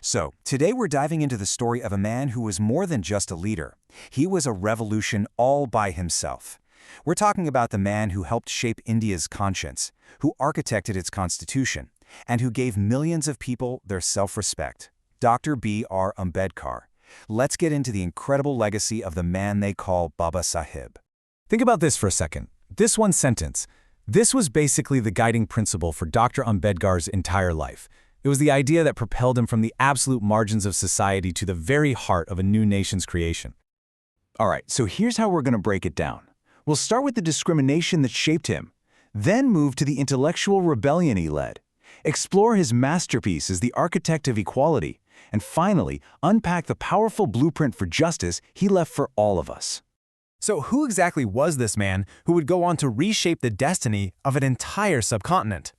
So, today we're diving into the story of a man who was more than just a leader. He was a revolution all by himself. We're talking about the man who helped shape India's conscience, who architected its constitution, and who gave millions of people their self-respect. Dr. B.R. Ambedkar. Let's get into the incredible legacy of the man they call Baba Sahib. Think about this for a second. This one sentence. This was basically the guiding principle for Dr. Ambedkar's entire life. It was the idea that propelled him from the absolute margins of society to the very heart of a new nation's creation. All right, so here's how we're going to break it down. We'll start with the discrimination that shaped him, then move to the intellectual rebellion he led, explore his masterpiece as the architect of equality, and finally, unpack the powerful blueprint for justice he left for all of us. So who exactly was this man who would go on to reshape the destiny of an entire subcontinent?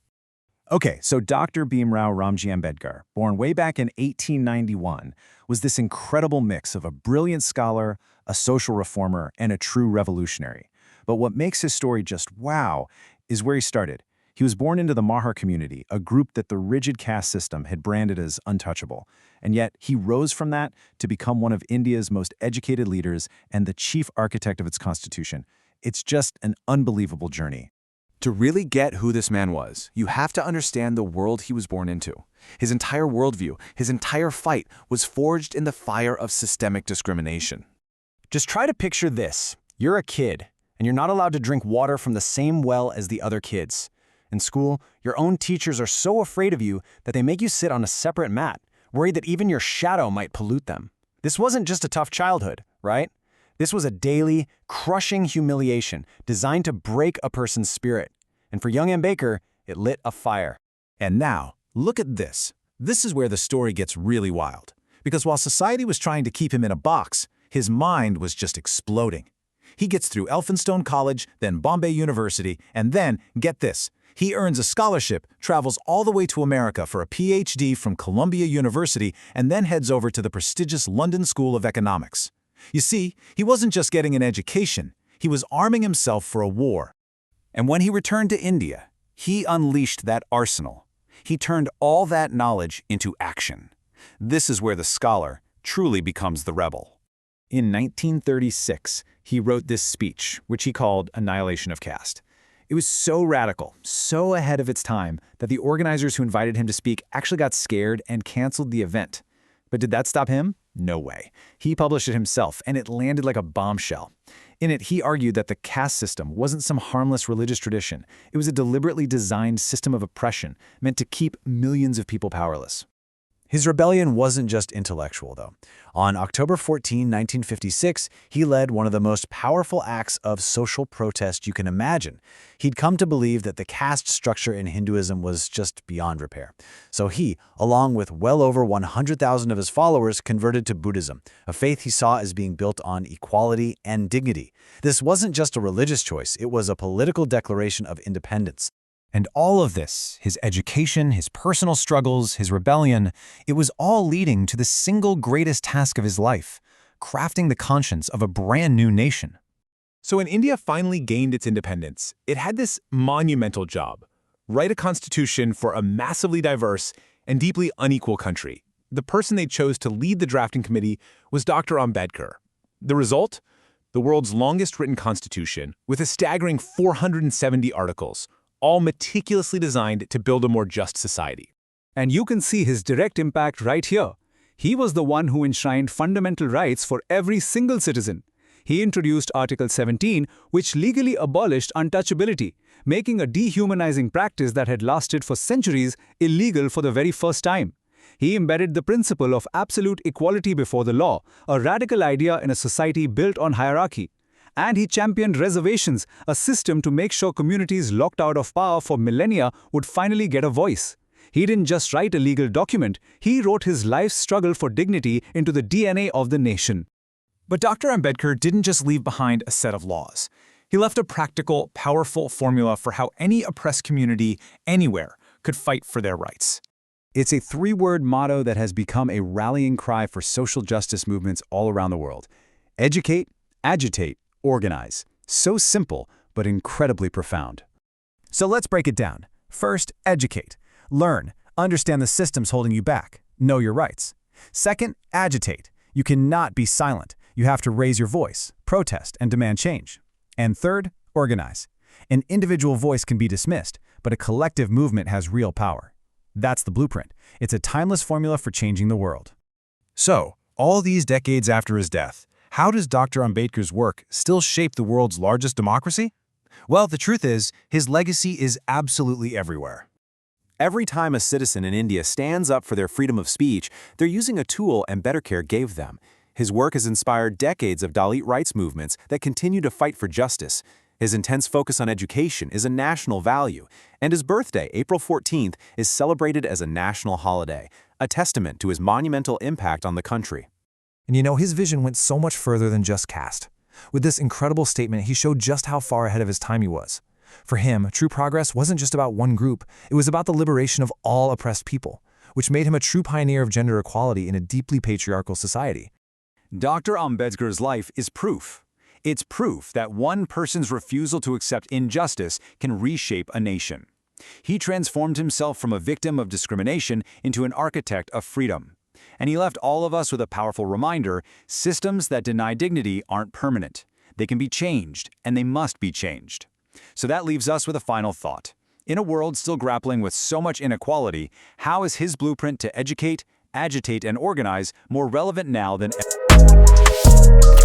Okay, so Dr. Bhimrao Ramji Ambedkar, born way back in 1891, was this incredible mix of a brilliant scholar, a social reformer, and a true revolutionary. But what makes his story just wow is where he started. He was born into the Mahar community, a group that the rigid caste system had branded as untouchable. And yet, he rose from that to become one of India's most educated leaders and the chief architect of its constitution. It's just an unbelievable journey. To really get who this man was, you have to understand the world he was born into. His entire worldview, his entire fight, was forged in the fire of systemic discrimination. Just try to picture this. You're a kid, and you're not allowed to drink water from the same well as the other kids. In school, your own teachers are so afraid of you that they make you sit on a separate mat, worried that even your shadow might pollute them. This wasn't just a tough childhood, right? This was a daily, crushing humiliation designed to break a person's spirit. And for young Ambedkar, it lit a fire. And now, look at this. This is where the story gets really wild. Because while society was trying to keep him in a box, his mind was just exploding. He gets through Elphinstone College, then Bombay University, and then, get this, he earns a scholarship, travels all the way to America for a PhD from Columbia University, and then heads over to the prestigious London School of Economics. You see, he wasn't just getting an education, he was arming himself for a war. And when he returned to India, he unleashed that arsenal. He turned all that knowledge into action. This is where the scholar truly becomes the rebel. In 1936, he wrote this speech, which he called Annihilation of Caste. It was so radical, so ahead of its time, that the organizers who invited him to speak actually got scared and canceled the event. But did that stop him? No way. He published it himself, and it landed like a bombshell. In it, he argued that the caste system wasn't some harmless religious tradition. It was a deliberately designed system of oppression meant to keep millions of people powerless. His rebellion wasn't just intellectual, though. On October 14, 1956, he led one of the most powerful acts of social protest you can imagine. He'd come to believe that the caste structure in Hinduism was just beyond repair. So he, along with well over 100,000 of his followers, converted to Buddhism, a faith he saw as being built on equality and dignity. This wasn't just a religious choice, it was a political declaration of independence. And all of this, his education, his personal struggles, his rebellion, it was all leading to the single greatest task of his life, crafting the conscience of a brand new nation. So when India finally gained its independence, it had this monumental job: write a constitution for a massively diverse and deeply unequal country. The person they chose to lead the drafting committee was Dr. Ambedkar. The result? The world's longest written constitution, with a staggering 470 articles, all meticulously designed to build a more just society. And you can see his direct impact right here. He was the one who enshrined fundamental rights for every single citizen. He introduced Article 17, which legally abolished untouchability, making a dehumanizing practice that had lasted for centuries illegal for the very first time. He embedded the principle of absolute equality before the law, a radical idea in a society built on hierarchy. And he championed reservations, a system to make sure communities locked out of power for millennia would finally get a voice. He didn't just write a legal document, he wrote his life's struggle for dignity into the DNA of the nation. But Dr. Ambedkar didn't just leave behind a set of laws. He left a practical, powerful formula for how any oppressed community, anywhere, could fight for their rights. It's a three-word motto that has become a rallying cry for social justice movements all around the world. Educate, agitate, organize. So simple, but incredibly profound. So let's break it down. First, educate. Learn. Understand the systems holding you back. Know your rights. Second, agitate. You cannot be silent. You have to raise your voice, protest, and demand change. And third, organize. An individual voice can be dismissed, but a collective movement has real power. That's the blueprint. It's a timeless formula for changing the world. So, all these decades after his death, how does Dr. Ambedkar's work still shape the world's largest democracy? Well, the truth is, his legacy is absolutely everywhere. Every time a citizen in India stands up for their freedom of speech, they're using a tool Ambedkar gave them. His work has inspired decades of Dalit rights movements that continue to fight for justice. His intense focus on education is a national value, and his birthday, April 14th, is celebrated as a national holiday, a testament to his monumental impact on the country. And you know, his vision went so much further than just caste. With this incredible statement, he showed just how far ahead of his time he was. For him, true progress wasn't just about one group, it was about the liberation of all oppressed people, which made him a true pioneer of gender equality in a deeply patriarchal society. Dr. Ambedkar's life is proof. It's proof that one person's refusal to accept injustice can reshape a nation. He transformed himself from a victim of discrimination into an architect of freedom. And he left all of us with a powerful reminder: systems that deny dignity aren't permanent. They can be changed, and they must be changed. So that leaves us with a final thought. In a world still grappling with so much inequality, how is his blueprint to educate, agitate, and organize more relevant now than ever?